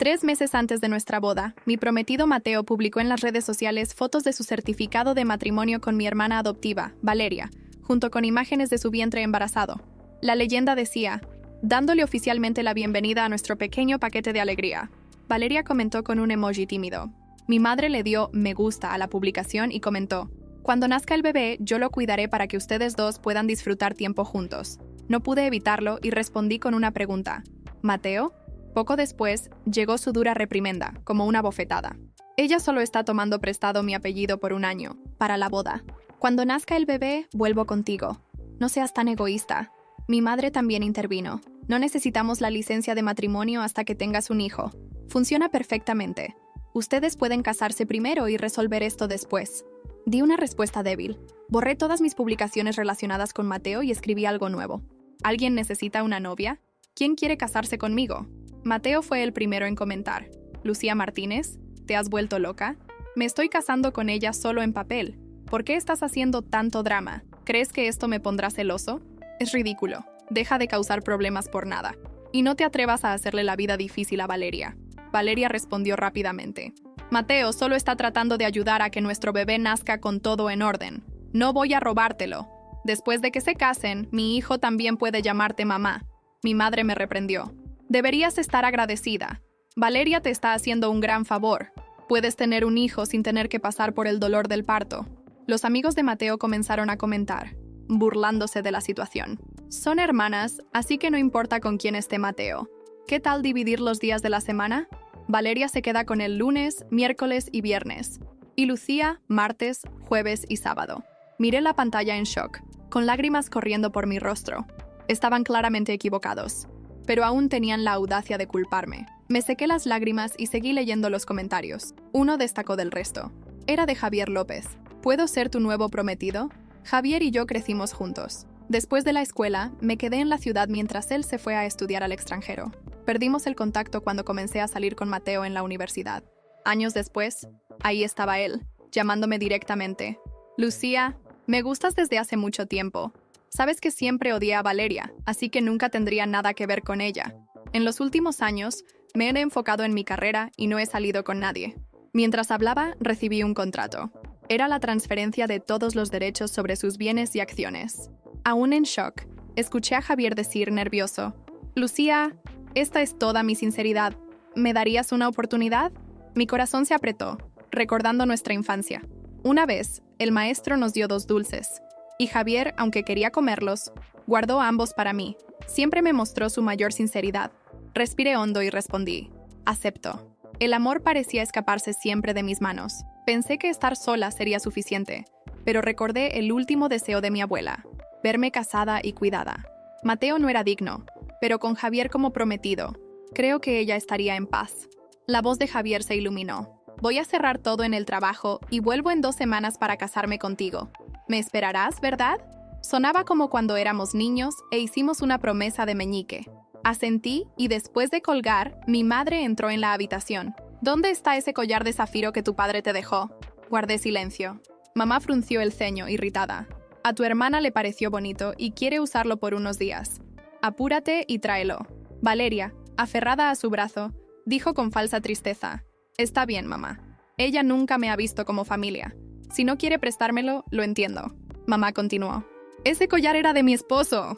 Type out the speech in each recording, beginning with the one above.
3 meses antes de nuestra boda, mi prometido Mateo publicó en las redes sociales fotos de su certificado de matrimonio con mi hermana adoptiva, Valeria, junto con imágenes de su vientre embarazado. La leyenda decía, dándole oficialmente la bienvenida a nuestro pequeño paquete de alegría. Valeria comentó con un emoji tímido. Mi madre le dio me gusta a la publicación y comentó, cuando nazca el bebé, yo lo cuidaré para que ustedes dos puedan disfrutar tiempo juntos. No pude evitarlo y respondí con una pregunta. ¿Mateo? Poco después, llegó su dura reprimenda, como una bofetada. Ella solo está tomando prestado mi apellido por un año, para la boda. Cuando nazca el bebé, vuelvo contigo. No seas tan egoísta. Mi madre también intervino. No necesitamos la licencia de matrimonio hasta que tengas un hijo. Funciona perfectamente. Ustedes pueden casarse primero y resolver esto después. Di una respuesta débil. Borré todas mis publicaciones relacionadas con Mateo y escribí algo nuevo. ¿Alguien necesita una novia? ¿Quién quiere casarse conmigo? Mateo fue el primero en comentar. Lucía Martínez, ¿te has vuelto loca? Me estoy casando con ella solo en papel. ¿Por qué estás haciendo tanto drama? ¿Crees que esto me pondrá celoso? Es ridículo. Deja de causar problemas por nada. Y no te atrevas a hacerle la vida difícil a Valeria. Valeria respondió rápidamente. Mateo solo está tratando de ayudar a que nuestro bebé nazca con todo en orden. No voy a robártelo. Después de que se casen, mi hijo también puede llamarte mamá. Mi madre me reprendió. Deberías estar agradecida. Valeria te está haciendo un gran favor. Puedes tener un hijo sin tener que pasar por el dolor del parto. Los amigos de Mateo comenzaron a comentar, burlándose de la situación. Son hermanas, así que no importa con quién esté Mateo. ¿Qué tal dividir los días de la semana? Valeria se queda con el lunes, miércoles y viernes. Y Lucía, martes, jueves y sábado. Miré la pantalla en shock, con lágrimas corriendo por mi rostro. Estaban claramente equivocados, pero aún tenían la audacia de culparme. Me sequé las lágrimas y seguí leyendo los comentarios. Uno destacó del resto. Era de Javier López. ¿Puedo ser tu nuevo prometido? Javier y yo crecimos juntos. Después de la escuela, me quedé en la ciudad mientras él se fue a estudiar al extranjero. Perdimos el contacto cuando comencé a salir con Mateo en la universidad. Años después, ahí estaba él, llamándome directamente. Lucía, me gustas desde hace mucho tiempo. Sabes que siempre odié a Valeria, así que nunca tendría nada que ver con ella. En los últimos años, me he enfocado en mi carrera y no he salido con nadie. Mientras hablaba, recibí un contrato. Era la transferencia de todos los derechos sobre sus bienes y acciones. Aún en shock, escuché a Javier decir nervioso, Lucía, esta es toda mi sinceridad. ¿Me darías una oportunidad? Mi corazón se apretó, recordando nuestra infancia. Una vez, el maestro nos dio 2 dulces, y Javier, aunque quería comerlos, guardó ambos para mí. Siempre me mostró su mayor sinceridad. Respiré hondo y respondí, acepto. El amor parecía escaparse siempre de mis manos. Pensé que estar sola sería suficiente, pero recordé el último deseo de mi abuela, verme casada y cuidada. Mateo no era digno, pero con Javier como prometido, creo que ella estaría en paz. La voz de Javier se iluminó. Voy a cerrar todo en el trabajo y vuelvo en 2 semanas para casarme contigo. ¿Me esperarás, verdad? Sonaba como cuando éramos niños e hicimos una promesa de meñique. Asentí y después de colgar, mi madre entró en la habitación. ¿Dónde está ese collar de zafiro que tu padre te dejó? Guardé silencio. Mamá frunció el ceño, irritada. A tu hermana le pareció bonito y quiere usarlo por unos días. Apúrate y tráelo. Valeria, aferrada a su brazo, dijo con falsa tristeza. Está bien, mamá. Ella nunca me ha visto como familia. Si no quiere prestármelo, lo entiendo. Mamá continuó. Ese collar era de mi esposo.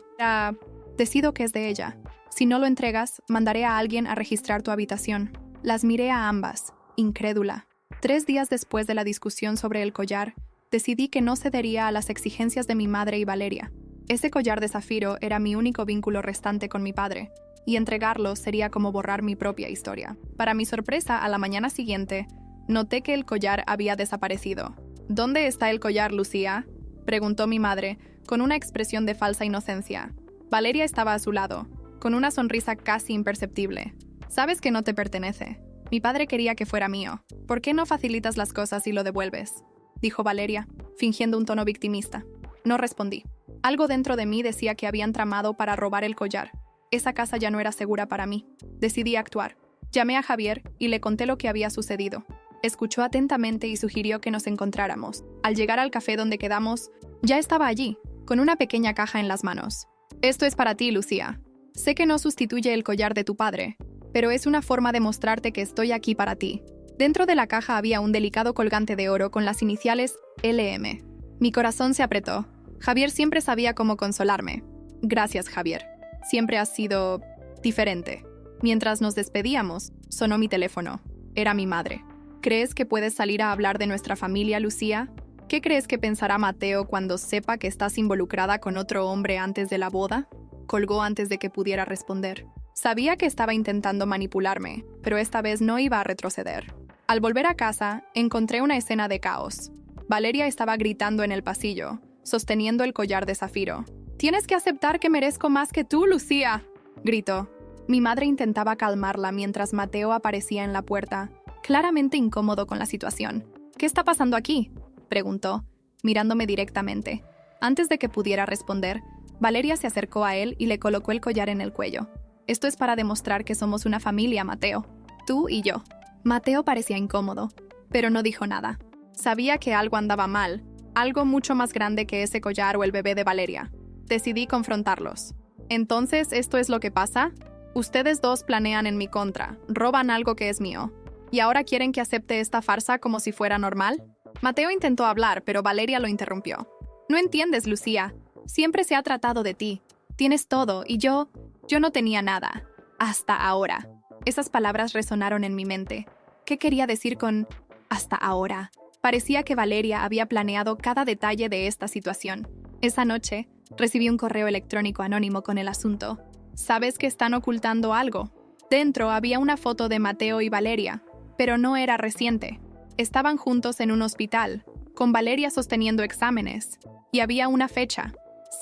Decido que es de ella. Si no lo entregas, mandaré a alguien a registrar tu habitación. Las miré a ambas, incrédula. 3 días después de la discusión sobre el collar, decidí que no cedería a las exigencias de mi madre y Valeria. Ese collar de zafiro era mi único vínculo restante con mi padre, y entregarlo sería como borrar mi propia historia. Para mi sorpresa, a la mañana siguiente, noté que el collar había desaparecido. ¿Dónde está el collar, Lucía?, preguntó mi madre, con una expresión de falsa inocencia. Valeria estaba a su lado, con una sonrisa casi imperceptible. Sabes que no te pertenece. Mi padre quería que fuera mío. ¿Por qué no facilitas las cosas y lo devuelves?, dijo Valeria, fingiendo un tono victimista. No respondí. Algo dentro de mí decía que habían tramado para robar el collar. Esa casa ya no era segura para mí. Decidí actuar. Llamé a Javier y le conté lo que había sucedido. Escuchó atentamente y sugirió que nos encontráramos. Al llegar al café donde quedamos, ya estaba allí, con una pequeña caja en las manos. Esto es para ti, Lucía. Sé que no sustituye el collar de tu padre, pero es una forma de mostrarte que estoy aquí para ti. Dentro de la caja había un delicado colgante de oro con las iniciales LM. Mi corazón se apretó. Javier siempre sabía cómo consolarme. Gracias, Javier. Siempre has sido diferente. Mientras nos despedíamos, sonó mi teléfono. Era mi madre. ¿Crees que puedes salir a hablar de nuestra familia, Lucía? ¿Qué crees que pensará Mateo cuando sepa que estás involucrada con otro hombre antes de la boda? Colgó antes de que pudiera responder. Sabía que estaba intentando manipularme, pero esta vez no iba a retroceder. Al volver a casa, encontré una escena de caos. Valeria estaba gritando en el pasillo, sosteniendo el collar de zafiro. «Tienes que aceptar que merezco más que tú, Lucía», gritó. Mi madre intentaba calmarla mientras Mateo aparecía en la puerta, claramente incómodo con la situación. «¿Qué está pasando aquí?», preguntó, mirándome directamente. Antes de que pudiera responder, Valeria se acercó a él y le colocó el collar en el cuello. «Esto es para demostrar que somos una familia, Mateo. Tú y yo». Mateo parecía incómodo, pero no dijo nada. Sabía que algo andaba mal, algo mucho más grande que ese collar o el bebé de Valeria. Decidí confrontarlos. «Entonces, ¿esto es lo que pasa? Ustedes dos planean en mi contra, roban algo que es mío. ¿Y ahora quieren que acepte esta farsa como si fuera normal?». Mateo intentó hablar, pero Valeria lo interrumpió. «No entiendes, Lucía. Siempre se ha tratado de ti. Tienes todo, y yo no tenía nada. Hasta ahora». Esas palabras resonaron en mi mente. ¿Qué quería decir con «hasta ahora»? Parecía que Valeria había planeado cada detalle de esta situación. Esa noche, recibí un correo electrónico anónimo con el asunto. «¿Sabes que están ocultando algo?». Dentro había una foto de Mateo y Valeria, pero no era reciente. Estaban juntos en un hospital, con Valeria sosteniendo exámenes, y había una fecha,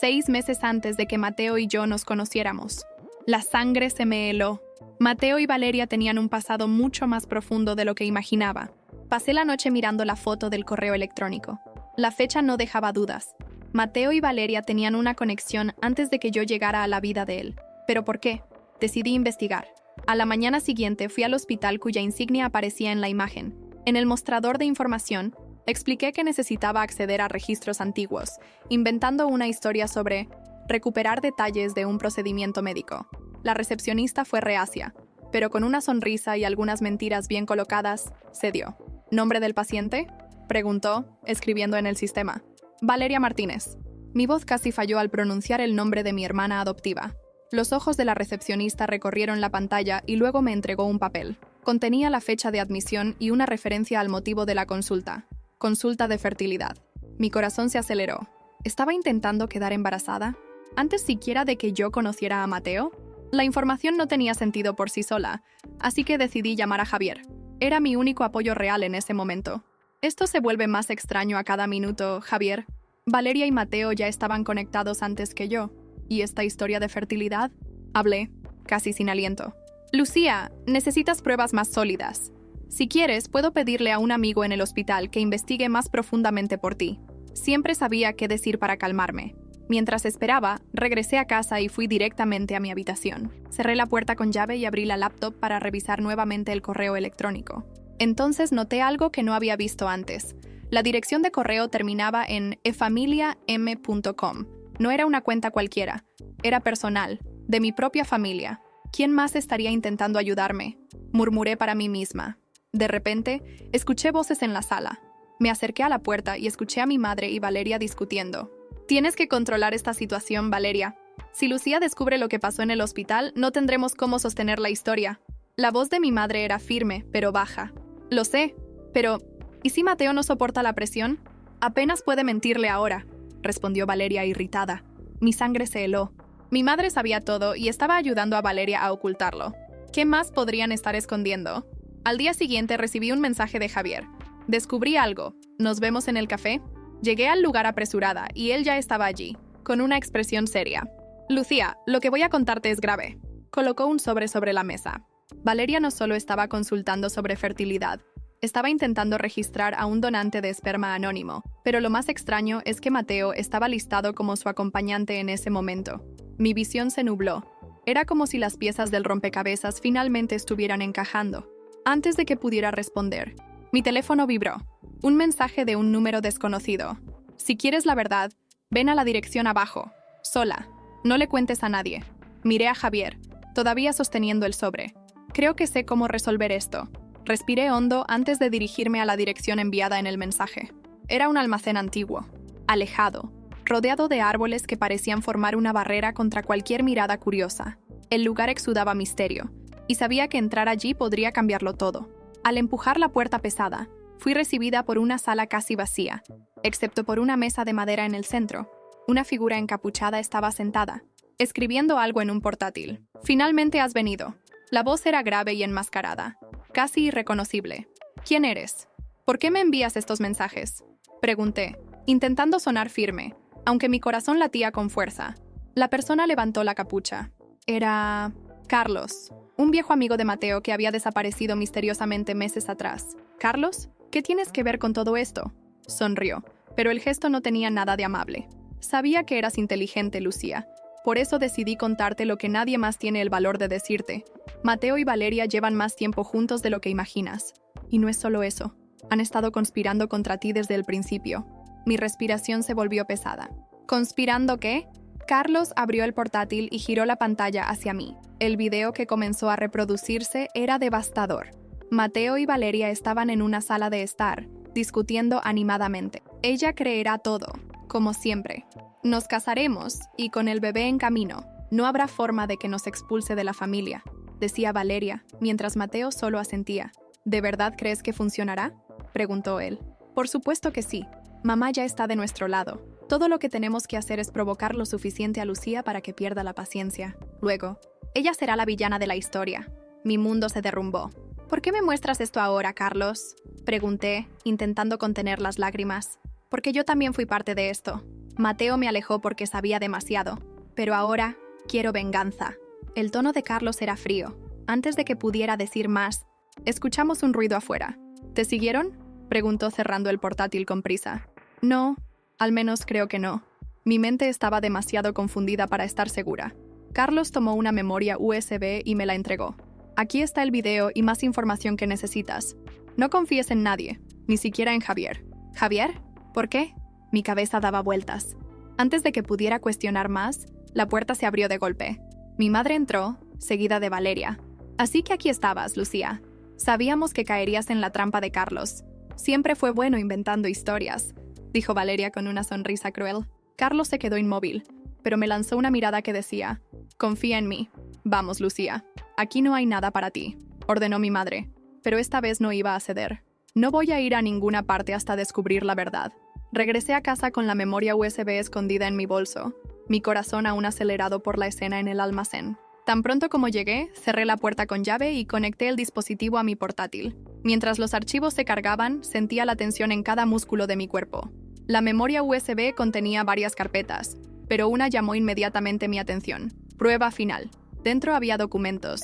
6 meses antes de que Mateo y yo nos conociéramos. La sangre se me heló. Mateo y Valeria tenían un pasado mucho más profundo de lo que imaginaba. Pasé la noche mirando la foto del correo electrónico. La fecha no dejaba dudas. Mateo y Valeria tenían una conexión antes de que yo llegara a la vida de él. ¿Pero por qué? Decidí investigar. A la mañana siguiente fui al hospital cuya insignia aparecía en la imagen. En el mostrador de información, expliqué que necesitaba acceder a registros antiguos, inventando una historia sobre recuperar detalles de un procedimiento médico. La recepcionista fue reacia, pero con una sonrisa y algunas mentiras bien colocadas, cedió. «¿Nombre del paciente?», preguntó, escribiendo en el sistema. «Valeria Martínez». Mi voz casi falló al pronunciar el nombre de mi hermana adoptiva. Los ojos de la recepcionista recorrieron la pantalla y luego me entregó un papel. Contenía la fecha de admisión y una referencia al motivo de la consulta. Consulta de fertilidad. Mi corazón se aceleró. ¿Estaba intentando quedar embarazada? ¿Antes siquiera de que yo conociera a Mateo? La información no tenía sentido por sí sola, así que decidí llamar a Javier. Era mi único apoyo real en ese momento. «Esto se vuelve más extraño a cada minuto, Javier. Valeria y Mateo ya estaban conectados antes que yo. ¿Y esta historia de fertilidad?». Hablé, casi sin aliento. «Lucía, necesitas pruebas más sólidas. Si quieres, puedo pedirle a un amigo en el hospital que investigue más profundamente por ti». Siempre sabía qué decir para calmarme. Mientras esperaba, regresé a casa y fui directamente a mi habitación. Cerré la puerta con llave y abrí la laptop para revisar nuevamente el correo electrónico. Entonces noté algo que no había visto antes. La dirección de correo terminaba en efamiliam.com. No era una cuenta cualquiera. Era personal, de mi propia familia. ¿Quién más estaría intentando ayudarme?, murmuré para mí misma. De repente, escuché voces en la sala. Me acerqué a la puerta y escuché a mi madre y Valeria discutiendo. «Tienes que controlar esta situación, Valeria. Si Lucía descubre lo que pasó en el hospital, no tendremos cómo sostener la historia». La voz de mi madre era firme, pero baja. «Lo sé, pero ¿y si Mateo no soporta la presión? Apenas puede mentirle ahora», respondió Valeria irritada. Mi sangre se heló. Mi madre sabía todo y estaba ayudando a Valeria a ocultarlo. ¿Qué más podrían estar escondiendo? Al día siguiente recibí un mensaje de Javier. «Descubrí algo. ¿Nos vemos en el café?». Llegué al lugar apresurada y él ya estaba allí, con una expresión seria. «Lucía, lo que voy a contarte es grave». Colocó un sobre la mesa. Valeria no solo estaba consultando sobre fertilidad, estaba intentando registrar a un donante de esperma anónimo, pero lo más extraño es que Mateo estaba listado como su acompañante en ese momento. Mi visión se nubló. Era como si las piezas del rompecabezas finalmente estuvieran encajando. Antes de que pudiera responder, mi teléfono vibró. Un mensaje de un número desconocido. «Si quieres la verdad, ven a la dirección abajo. Sola. No le cuentes a nadie». Miré a Javier, todavía sosteniendo el sobre. Creo que sé cómo resolver esto. Respiré hondo antes de dirigirme a la dirección enviada en el mensaje. Era un almacén antiguo, alejado, rodeado de árboles que parecían formar una barrera contra cualquier mirada curiosa. El lugar exudaba misterio, y sabía que entrar allí podría cambiarlo todo. Al empujar la puerta pesada, fui recibida por una sala casi vacía, excepto por una mesa de madera en el centro. Una figura encapuchada estaba sentada, escribiendo algo en un portátil. «Finalmente has venido». La voz era grave y enmascarada, casi irreconocible. «¿Quién eres? ¿Por qué me envías estos mensajes?», pregunté, intentando sonar firme, aunque mi corazón latía con fuerza. La persona levantó la capucha. Era Carlos, un viejo amigo de Mateo que había desaparecido misteriosamente meses atrás. «¿Carlos? ¿Qué tienes que ver con todo esto?», sonrió, pero el gesto no tenía nada de amable. «Sabía que eras inteligente, Lucía. Por eso decidí contarte lo que nadie más tiene el valor de decirte. Mateo y Valeria llevan más tiempo juntos de lo que imaginas. Y no es solo eso. Han estado conspirando contra ti desde el principio». Mi respiración se volvió pesada. ¿Conspirando qué? Carlos abrió el portátil y giró la pantalla hacia mí. El video que comenzó a reproducirse era devastador. Mateo y Valeria estaban en una sala de estar, discutiendo animadamente. «Ella creerá todo, como siempre. Nos casaremos, y con el bebé en camino, no habrá forma de que nos expulse de la familia», decía Valeria, mientras Mateo solo asentía. «¿De verdad crees que funcionará?», preguntó él. «Por supuesto que sí. Mamá ya está de nuestro lado. Todo lo que tenemos que hacer es provocar lo suficiente a Lucía para que pierda la paciencia. Luego, ella será la villana de la historia». Mi mundo se derrumbó. «¿Por qué me muestras esto ahora, Carlos?», pregunté, intentando contener las lágrimas. «Porque yo también fui parte de esto. Mateo me alejó porque sabía demasiado. Pero ahora quiero venganza». El tono de Carlos era frío. Antes de que pudiera decir más, escuchamos un ruido afuera. «¿Te siguieron?», preguntó cerrando el portátil con prisa. «No, al menos creo que no». Mi mente estaba demasiado confundida para estar segura. Carlos tomó una memoria USB y me la entregó. «Aquí está el video y más información que necesitas. No confíes en nadie, ni siquiera en Javier». «¿Javier? ¿Por qué?». Mi cabeza daba vueltas. Antes de que pudiera cuestionar más, la puerta se abrió de golpe. Mi madre entró, seguida de Valeria. «Así que aquí estabas, Lucía. Sabíamos que caerías en la trampa de Carlos. Siempre fue bueno inventando historias», dijo Valeria con una sonrisa cruel. Carlos se quedó inmóvil, pero me lanzó una mirada que decía: «Confía en mí. Vamos, Lucía. Aquí no hay nada para ti», ordenó mi madre. Pero esta vez no iba a ceder. «No voy a ir a ninguna parte hasta descubrir la verdad». Regresé a casa con la memoria USB escondida en mi bolso, mi corazón aún acelerado por la escena en el almacén. Tan pronto como llegué, cerré la puerta con llave y conecté el dispositivo a mi portátil. Mientras los archivos se cargaban, sentía la tensión en cada músculo de mi cuerpo. La memoria USB contenía varias carpetas, pero una llamó inmediatamente mi atención. Prueba final. Dentro había documentos,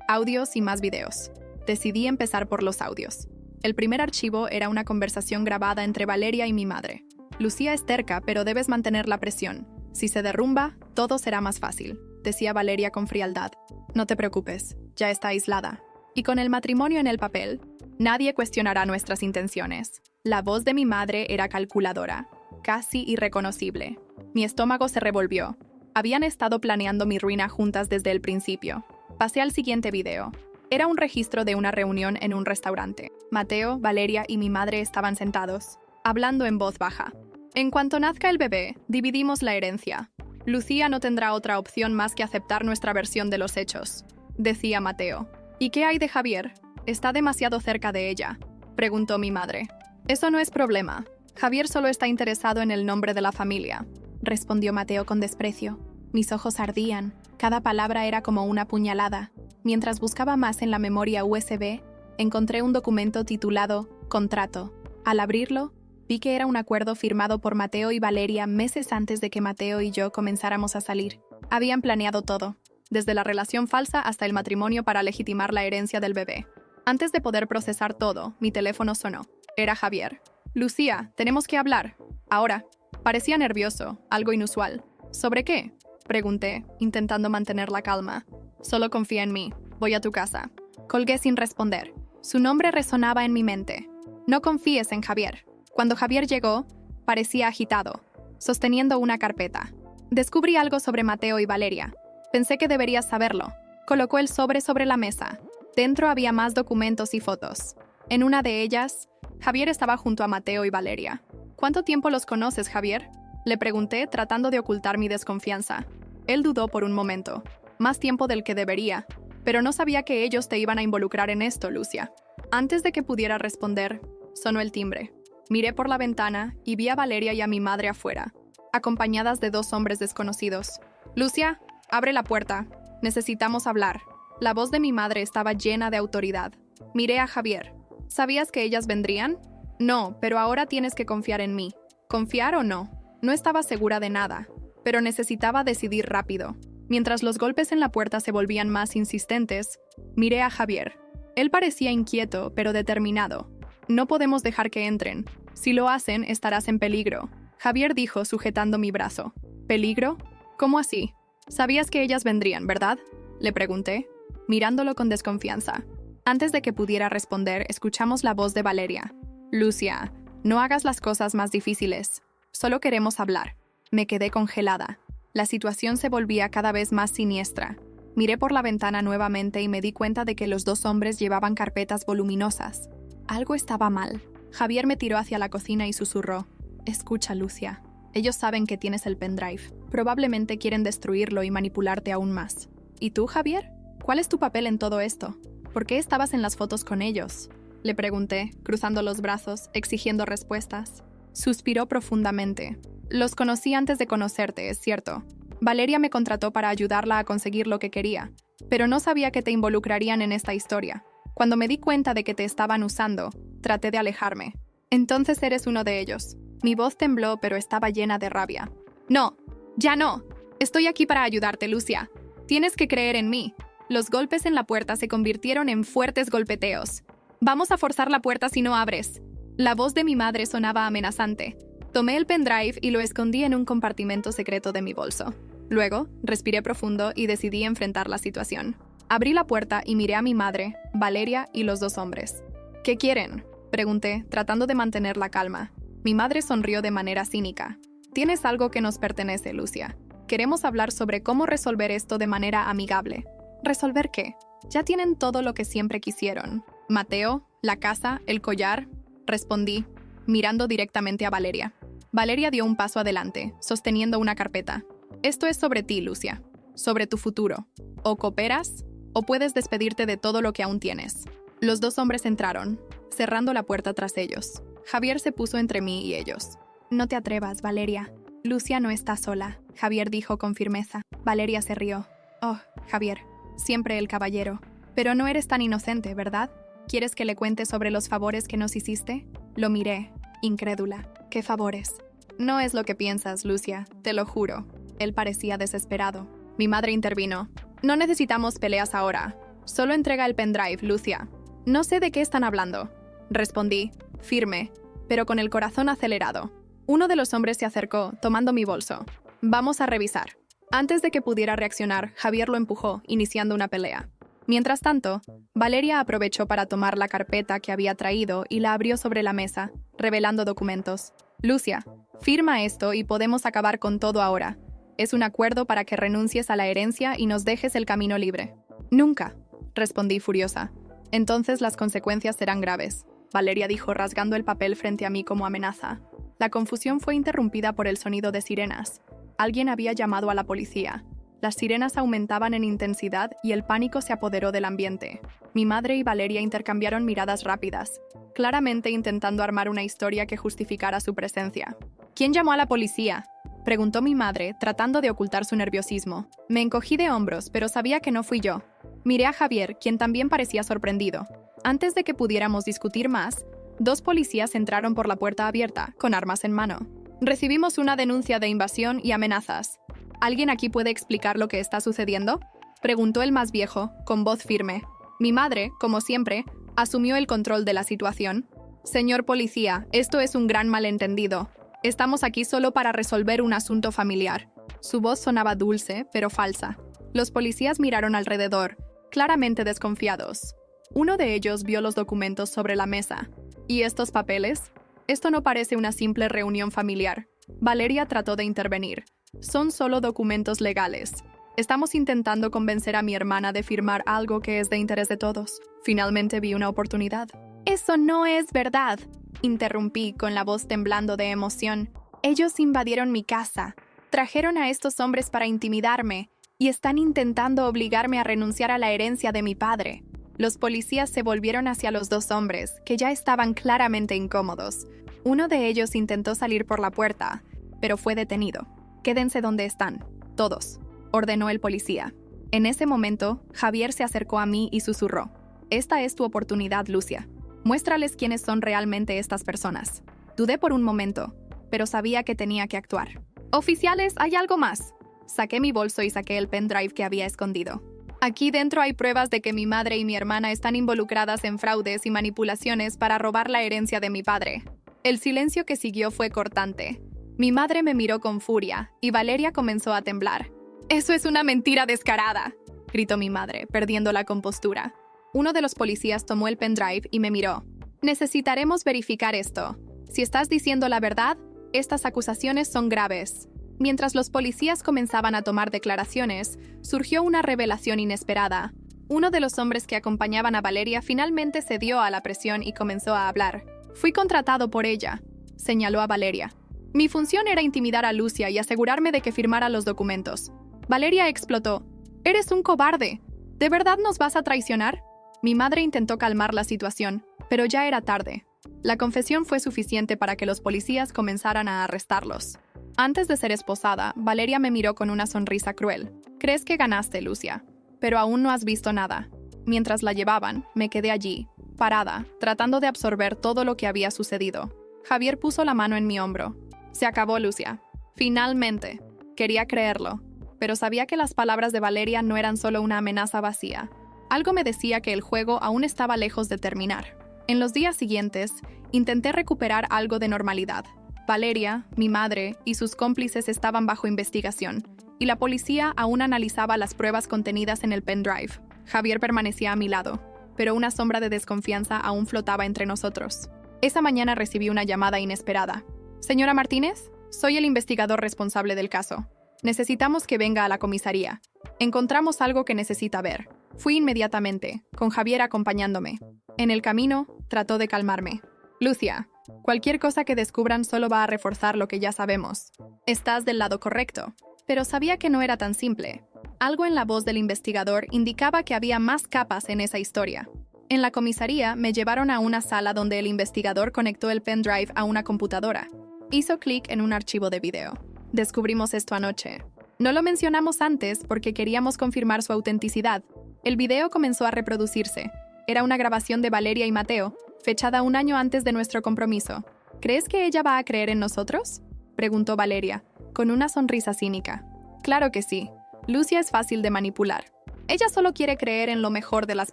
audios y más videos. Decidí empezar por los audios. El primer archivo era una conversación grabada entre Valeria y mi madre. «Lucía es terca, pero debes mantener la presión. Si se derrumba, todo será más fácil», decía Valeria con frialdad. «No te preocupes, ya está aislada. Y con el matrimonio en el papel, nadie cuestionará nuestras intenciones». La voz de mi madre era calculadora, casi irreconocible. Mi estómago se revolvió. Habían estado planeando mi ruina juntas desde el principio. Pasé al siguiente video. Era un registro de una reunión en un restaurante. Mateo, Valeria y mi madre estaban sentados, hablando en voz baja. «En cuanto nazca el bebé, dividimos la herencia. Lucía no tendrá otra opción más que aceptar nuestra versión de los hechos», decía Mateo. «¿Y qué hay de Javier? ¿Está demasiado cerca de ella?», preguntó mi madre. «Eso no es problema. Javier solo está interesado en el nombre de la familia», respondió Mateo con desprecio. Mis ojos ardían. Cada palabra era como una puñalada. Mientras buscaba más en la memoria USB, encontré un documento titulado «Contrato». Al abrirlo, vi que era un acuerdo firmado por Mateo y Valeria meses antes de que Mateo y yo comenzáramos a salir. Habían planeado todo, desde la relación falsa hasta el matrimonio para legitimar la herencia del bebé. Antes de poder procesar todo, mi teléfono sonó. Era Javier. «Lucía, tenemos que hablar. Ahora». Parecía nervioso, algo inusual. «¿Sobre qué?», pregunté, intentando mantener la calma. «Solo confía en mí. Voy a tu casa». Colgué sin responder. Su nombre resonaba en mi mente. «No confíes en Javier». Cuando Javier llegó, parecía agitado, sosteniendo una carpeta. «Descubrí algo sobre Mateo y Valeria. Pensé que deberías saberlo». Colocó el sobre la mesa. Dentro había más documentos y fotos. En una de ellas, Javier estaba junto a Mateo y Valeria. ¿Cuánto tiempo los conoces, Javier?, le pregunté, tratando de ocultar mi desconfianza. Él dudó por un momento. Más tiempo del que debería. Pero no sabía que ellos te iban a involucrar en esto, Lucia. Antes de que pudiera responder, sonó el timbre. Miré por la ventana y vi a Valeria y a mi madre afuera, acompañadas de 2 hombres desconocidos. «Lucia, abre la puerta. Necesitamos hablar». La voz de mi madre estaba llena de autoridad. Miré a Javier. ¿Sabías que ellas vendrían? No, pero ahora tienes que confiar en mí. ¿Confiar o no? No estaba segura de nada, pero necesitaba decidir rápido. Mientras los golpes en la puerta se volvían más insistentes, miré a Javier. Él parecía inquieto, pero determinado. «No podemos dejar que entren. Si lo hacen, estarás en peligro», Javier dijo, sujetando mi brazo. «¿Peligro? ¿Cómo así? Sabías que ellas vendrían, ¿verdad?», le pregunté, mirándolo con desconfianza. Antes de que pudiera responder, escuchamos la voz de Valeria. «Lucia, no hagas las cosas más difíciles. Solo queremos hablar». Me quedé congelada. La situación se volvía cada vez más siniestra. Miré por la ventana nuevamente y me di cuenta de que los 2 hombres llevaban carpetas voluminosas. Algo estaba mal. Javier me tiró hacia la cocina y susurró. «Escucha, Lucia. Ellos saben que tienes el pendrive. Probablemente quieren destruirlo y manipularte aún más. ¿Y tú, Javier? ¿Cuál es tu papel en todo esto? ¿Por qué estabas en las fotos con ellos?», le pregunté, cruzando los brazos, exigiendo respuestas. Suspiró profundamente. «Los conocí antes de conocerte, es cierto. Valeria me contrató para ayudarla a conseguir lo que quería, pero no sabía que te involucrarían en esta historia. Cuando me di cuenta de que te estaban usando, traté de alejarme. Entonces eres uno de ellos». Mi voz tembló, pero estaba llena de rabia. «No, ya no. Estoy aquí para ayudarte, Lucia. Tienes que creer en mí». Los golpes en la puerta se convirtieron en fuertes golpeteos. «Vamos a forzar la puerta si no abres». La voz de mi madre sonaba amenazante. Tomé el pendrive y lo escondí en un compartimento secreto de mi bolso. Luego, respiré profundo y decidí enfrentar la situación. Abrí la puerta y miré a mi madre, Valeria y los 2 hombres. «¿Qué quieren?», pregunté, tratando de mantener la calma. Mi madre sonrió de manera cínica. «Tienes algo que nos pertenece, Lucia. Queremos hablar sobre cómo resolver esto de manera amigable». «¿Resolver qué? Ya tienen todo lo que siempre quisieron. Mateo, la casa, el collar», respondí, mirando directamente a Valeria. Valeria dio un paso adelante, sosteniendo una carpeta. «Esto es sobre ti, Lucia. Sobre tu futuro. O cooperas, o puedes despedirte de todo lo que aún tienes». Los 2 hombres entraron, cerrando la puerta tras ellos. Javier se puso entre mí y ellos. «No te atrevas, Valeria. Lucia no está sola», Javier dijo con firmeza. Valeria se rió. «Oh, Javier, siempre el caballero. Pero no eres tan inocente, ¿verdad? ¿Quieres que le cuente sobre los favores que nos hiciste?». Lo miré, incrédula. «¿Qué favores?». «No es lo que piensas, Lucia, te lo juro». Él parecía desesperado. Mi madre intervino. «No necesitamos peleas ahora. Solo entrega el pendrive, Lucia». «No sé de qué están hablando», respondí, firme, pero con el corazón acelerado. Uno de los hombres se acercó, tomando mi bolso. «Vamos a revisar». Antes de que pudiera reaccionar, Javier lo empujó, iniciando una pelea. Mientras tanto, Valeria aprovechó para tomar la carpeta que había traído y la abrió sobre la mesa, revelando documentos. «Lucia, firma esto y podemos acabar con todo ahora. Es un acuerdo para que renuncies a la herencia y nos dejes el camino libre». «Nunca», respondí furiosa. «Entonces las consecuencias serán graves», Valeria dijo, rasgando el papel frente a mí como amenaza. La confusión fue interrumpida por el sonido de sirenas. Alguien había llamado a la policía. Las sirenas aumentaban en intensidad y el pánico se apoderó del ambiente. Mi madre y Valeria intercambiaron miradas rápidas, claramente intentando armar una historia que justificara su presencia. «¿Quién llamó a la policía?», preguntó mi madre, tratando de ocultar su nerviosismo. Me encogí de hombros, pero sabía que no fui yo. Miré a Javier, quien también parecía sorprendido. Antes de que pudiéramos discutir más, 2 policías entraron por la puerta abierta, con armas en mano. «Recibimos una denuncia de invasión y amenazas. ¿Alguien aquí puede explicar lo que está sucediendo?», preguntó el más viejo, con voz firme. Mi madre, como siempre, asumió el control de la situación. «Señor policía, esto es un gran malentendido. Estamos aquí solo para resolver un asunto familiar». Su voz sonaba dulce, pero falsa. Los policías miraron alrededor, claramente desconfiados. Uno de ellos vio los documentos sobre la mesa. «¿Y estos papeles? Esto no parece una simple reunión familiar». Valeria trató de intervenir. «Son solo documentos legales. Estamos intentando convencer a mi hermana de firmar algo que es de interés de todos. Finalmente vi una oportunidad. Eso no es verdad, interrumpí con la voz temblando de emoción. Ellos invadieron mi casa, trajeron a estos hombres para intimidarme y están intentando obligarme a renunciar a la herencia de mi padre. Los policías se volvieron hacia los dos hombres, que ya estaban claramente incómodos. Uno de ellos intentó salir por la puerta, pero fue detenido. Quédense donde están, todos, ordenó el policía. En ese momento, Javier se acercó a mí y susurró: esta es tu oportunidad, Lucia. Muéstrales quiénes son realmente estas personas. Dudé por un momento, pero sabía que tenía que actuar. Oficiales, hay algo más. Saqué mi bolso y saqué el pendrive que había escondido. Aquí dentro hay pruebas de que mi madre y mi hermana están involucradas en fraudes y manipulaciones para robar la herencia de mi padre. El silencio que siguió fue cortante. Mi madre me miró con furia y Valeria comenzó a temblar. «Eso es una mentira descarada», gritó mi madre, perdiendo la compostura. Uno de los policías tomó el pendrive y me miró. «Necesitaremos verificar esto. Si estás diciendo la verdad, estas acusaciones son graves». Mientras los policías comenzaban a tomar declaraciones, surgió una revelación inesperada. Uno de los hombres que acompañaban a Valeria finalmente cedió a la presión y comenzó a hablar. «Fui contratado por ella», señaló a Valeria. «Mi función era intimidar a Lucia y asegurarme de que firmara los documentos». Valeria explotó. «¡Eres un cobarde! ¿De verdad nos vas a traicionar?» Mi madre intentó calmar la situación, pero ya era tarde. La confesión fue suficiente para que los policías comenzaran a arrestarlos. Antes de ser esposada, Valeria me miró con una sonrisa cruel. «Crees que ganaste, Lucia, pero aún no has visto nada». Mientras la llevaban, me quedé allí, parada, tratando de absorber todo lo que había sucedido. Javier puso la mano en mi hombro. «Se acabó, Lucia. Finalmente». Quería creerlo, pero sabía que las palabras de Valeria no eran solo una amenaza vacía. Algo me decía que el juego aún estaba lejos de terminar. En los días siguientes, intenté recuperar algo de normalidad. Valeria, mi madre y sus cómplices estaban bajo investigación, y la policía aún analizaba las pruebas contenidas en el pendrive. Javier permanecía a mi lado, pero una sombra de desconfianza aún flotaba entre nosotros. Esa mañana recibí una llamada inesperada. «Señora Martínez, soy el investigador responsable del caso. Necesitamos que venga a la comisaría. Encontramos algo que necesita ver». Fui inmediatamente, con Javier acompañándome. En el camino, trató de calmarme. «Lucia, cualquier cosa que descubran solo va a reforzar lo que ya sabemos. Estás del lado correcto». Pero sabía que no era tan simple. Algo en la voz del investigador indicaba que había más capas en esa historia. En la comisaría me llevaron a una sala donde el investigador conectó el pendrive a una computadora. Hizo clic en un archivo de video. «Descubrimos esto anoche. No lo mencionamos antes porque queríamos confirmar su autenticidad». El video comenzó a reproducirse. Era una grabación de Valeria y Mateo, fechada 1 año antes de nuestro compromiso. «¿Crees que ella va a creer en nosotros?», preguntó Valeria, con una sonrisa cínica. «Claro que sí. Lucia es fácil de manipular. Ella solo quiere creer en lo mejor de las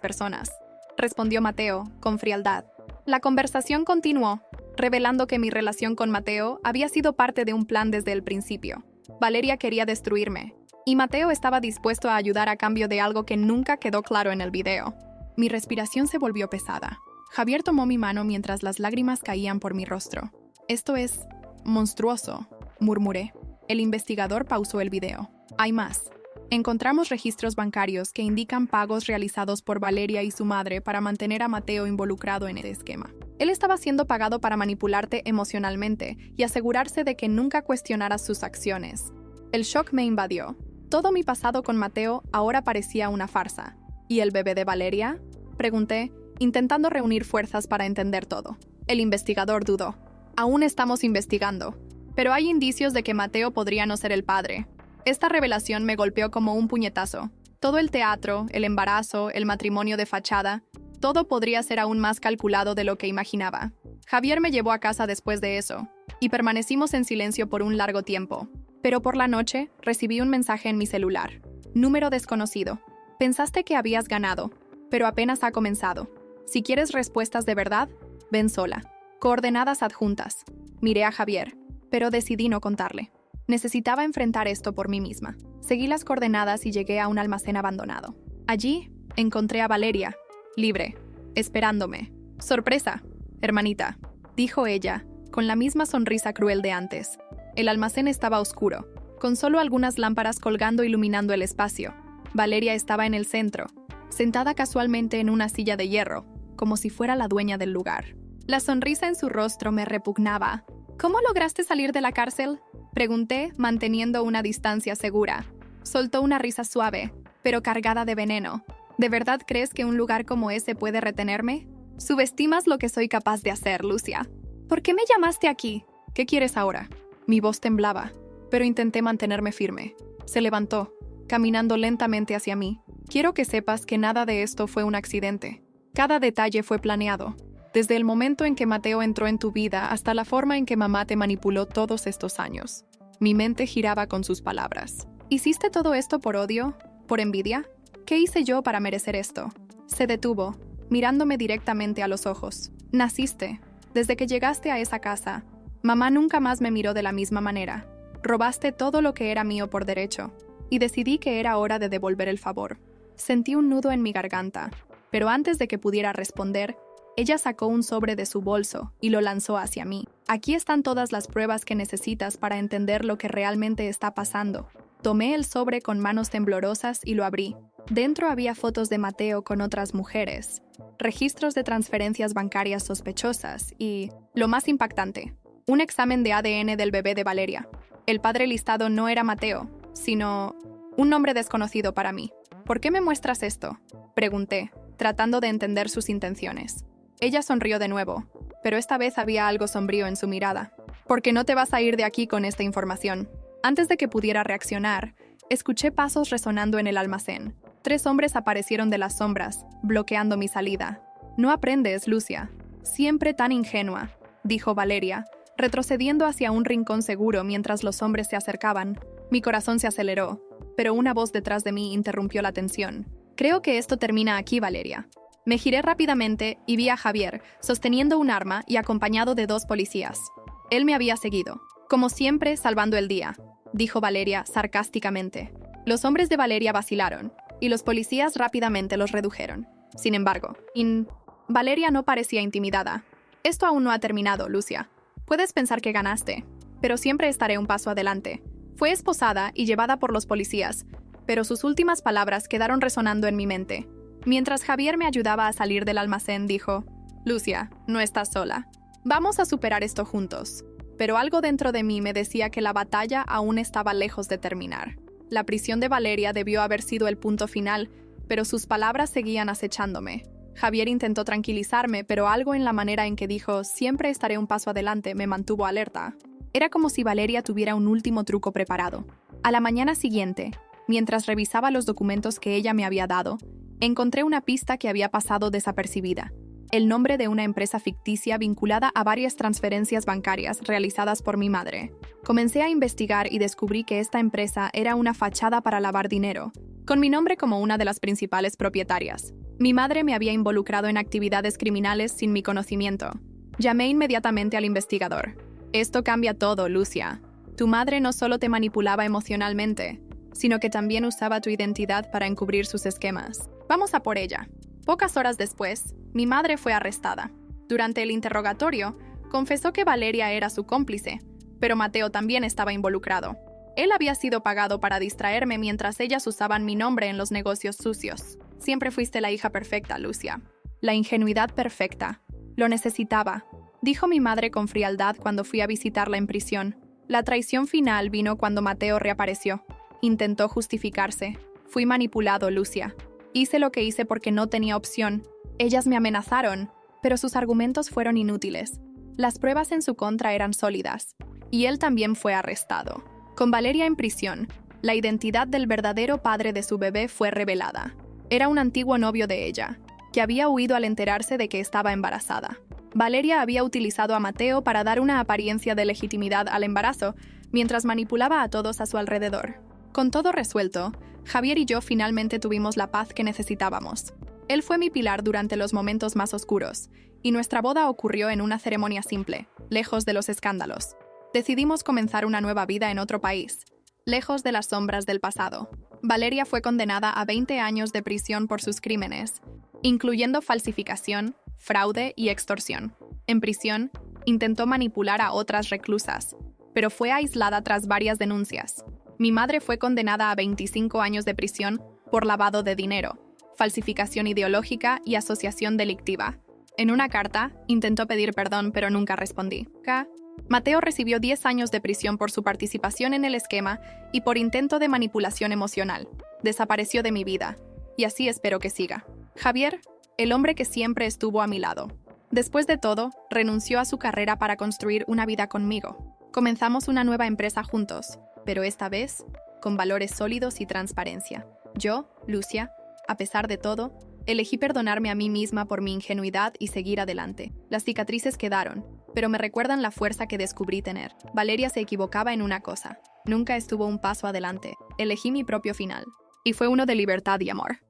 personas», respondió Mateo, con frialdad. La conversación continuó, revelando que mi relación con Mateo había sido parte de un plan desde el principio. Valeria quería destruirme, y Mateo estaba dispuesto a ayudar a cambio de algo que nunca quedó claro en el video. Mi respiración se volvió pesada. Javier tomó mi mano mientras las lágrimas caían por mi rostro. «Esto es monstruoso», murmuré. El investigador pausó el video. «Hay más. Encontramos registros bancarios que indican pagos realizados por Valeria y su madre para mantener a Mateo involucrado en el esquema. Él estaba siendo pagado para manipularte emocionalmente y asegurarse de que nunca cuestionaras sus acciones». El shock me invadió. Todo mi pasado con Mateo ahora parecía una farsa. «¿Y el bebé de Valeria?», pregunté, intentando reunir fuerzas para entender todo. El investigador dudó. «Aún estamos investigando, pero hay indicios de que Mateo podría no ser el padre». Esta revelación me golpeó como un puñetazo. Todo el teatro, el embarazo, el matrimonio de fachada, todo podría ser aún más calculado de lo que imaginaba. Javier me llevó a casa después de eso, y permanecimos en silencio por un largo tiempo. Pero por la noche, recibí un mensaje en mi celular. «Número desconocido. Pensaste que habías ganado, pero apenas ha comenzado. Si quieres respuestas de verdad, ven sola. Coordenadas adjuntas». Miré a Javier, pero decidí no contarle. Necesitaba enfrentar esto por mí misma. Seguí las coordenadas y llegué a un almacén abandonado. Allí, encontré a Valeria, libre, esperándome. «Sorpresa, hermanita», dijo ella, con la misma sonrisa cruel de antes. El almacén estaba oscuro. con solo algunas lámparas colgando iluminando el espacio. Valeria estaba en el centro, sentada casualmente en una silla de hierro, como si fuera la dueña del lugar. La sonrisa en su rostro me repugnaba. ¿Cómo lograste salir de la cárcel?, pregunté, manteniendo una distancia segura. Soltó una risa suave, pero cargada de veneno. ¿De verdad crees que un lugar como ese puede retenerme? Subestimas lo que soy capaz de hacer, Lucia. ¿Por qué me llamaste aquí? ¿Qué quieres ahora? Mi voz temblaba, pero intenté mantenerme firme. Se levantó, caminando lentamente hacia mí. Quiero que sepas que nada de esto fue un accidente. Cada detalle fue planeado. Desde el momento en que Mateo entró en tu vida hasta la forma en que mamá te manipuló todos estos años. Mi mente giraba con sus palabras. ¿Hiciste todo esto por odio? ¿Por envidia? ¿Qué hice yo para merecer esto? Se detuvo, mirándome directamente a los ojos. Naciste. Desde que llegaste a esa casa, mamá nunca más me miró de la misma manera. Robaste todo lo que era mío por derecho, y decidí que era hora de devolver el favor. Sentí un nudo en mi garganta, pero antes de que pudiera responder, ella sacó un sobre de su bolso y lo lanzó hacia mí. Aquí están todas las pruebas que necesitas para entender lo que realmente está pasando. Tomé el sobre con manos temblorosas y lo abrí. Dentro había fotos de Mateo con otras mujeres, registros de transferencias bancarias sospechosas y, lo más impactante, un examen de ADN del bebé de Valeria. El padre listado no era Mateo, sino un nombre desconocido para mí. ¿Por qué me muestras esto?, pregunté, tratando de entender sus intenciones. Ella sonrió de nuevo, pero esta vez había algo sombrío en su mirada. «Porque no te vas a ir de aquí con esta información». Antes de que pudiera reaccionar, escuché pasos resonando en el almacén. 3 hombres aparecieron de las sombras, bloqueando mi salida. «No aprendes, Lucia. Siempre tan ingenua», dijo Valeria, retrocediendo hacia un rincón seguro mientras los hombres se acercaban. Mi corazón se aceleró, pero una voz detrás de mí interrumpió la tensión. «Creo que esto termina aquí, Valeria». Me giré rápidamente y vi a Javier, sosteniendo un arma y acompañado de 2 policías. Él me había seguido, como siempre, salvando el día, dijo Valeria sarcásticamente. Los hombres de Valeria vacilaron, y los policías rápidamente los redujeron. Sin embargo, Valeria no parecía intimidada. «Esto aún no ha terminado, Lucia. Puedes pensar que ganaste, pero siempre estaré un paso adelante». Fue esposada y llevada por los policías, pero sus últimas palabras quedaron resonando en mi mente. Mientras Javier me ayudaba a salir del almacén, dijo: «Lucia, no estás sola. Vamos a superar esto juntos». Pero algo dentro de mí me decía que la batalla aún estaba lejos de terminar. La prisión de Valeria debió haber sido el punto final, pero sus palabras seguían acechándome. Javier intentó tranquilizarme, pero algo en la manera en que dijo «siempre estaré un paso adelante» me mantuvo alerta. Era como si Valeria tuviera un último truco preparado. A la mañana siguiente, mientras revisaba los documentos que ella me había dado, encontré una pista que había pasado desapercibida. El nombre de una empresa ficticia vinculada a varias transferencias bancarias realizadas por mi madre. Comencé a investigar y descubrí que esta empresa era una fachada para lavar dinero, con mi nombre como una de las principales propietarias. Mi madre me había involucrado en actividades criminales sin mi conocimiento. Llamé inmediatamente al investigador. «Esto cambia todo, Lucia. Tu madre no solo te manipulaba emocionalmente, sino que también usaba tu identidad para encubrir sus esquemas. Vamos a por ella». Pocas horas después, mi madre fue arrestada. Durante el interrogatorio, confesó que Valeria era su cómplice, pero Mateo también estaba involucrado. Él había sido pagado para distraerme mientras ellas usaban mi nombre en los negocios sucios. «Siempre fuiste la hija perfecta, Lucia. La ingenuidad perfecta. Lo necesitaba», dijo mi madre con frialdad cuando fui a visitarla en prisión. La traición final vino cuando Mateo reapareció. Intentó justificarse. «Fui manipulado, Lucia. Hice lo que hice porque no tenía opción. Ellas me amenazaron, pero sus argumentos fueron inútiles. Las pruebas en su contra eran sólidas, y él también fue arrestado». Con Valeria en prisión, la identidad del verdadero padre de su bebé fue revelada. Era un antiguo novio de ella, que había huido al enterarse de que estaba embarazada. Valeria había utilizado a Mateo para dar una apariencia de legitimidad al embarazo, mientras manipulaba a todos a su alrededor. Con todo resuelto, Javier y yo finalmente tuvimos la paz que necesitábamos. Él fue mi pilar durante los momentos más oscuros, y nuestra boda ocurrió en una ceremonia simple, lejos de los escándalos. Decidimos comenzar una nueva vida en otro país, lejos de las sombras del pasado. Valeria fue condenada a 20 años de prisión por sus crímenes, incluyendo falsificación, fraude y extorsión. En prisión, intentó manipular a otras reclusas, pero fue aislada tras varias denuncias. Mi madre fue condenada a 25 años de prisión por lavado de dinero, falsificación ideológica y asociación delictiva. En una carta, intentó pedir perdón, pero nunca respondí. Mateo recibió 10 años de prisión por su participación en el esquema y por intento de manipulación emocional. Desapareció de mi vida, y así espero que siga. Javier, el hombre que siempre estuvo a mi lado. Después de todo, renunció a su carrera para construir una vida conmigo. Comenzamos una nueva empresa juntos, pero esta vez, con valores sólidos y transparencia. Yo, Lucia, a pesar de todo, elegí perdonarme a mí misma por mi ingenuidad y seguir adelante. Las cicatrices quedaron, pero me recuerdan la fuerza que descubrí tener. Valeria se equivocaba en una cosa. Nunca estuvo un paso adelante. Elegí mi propio final. Y fue uno de libertad y amor.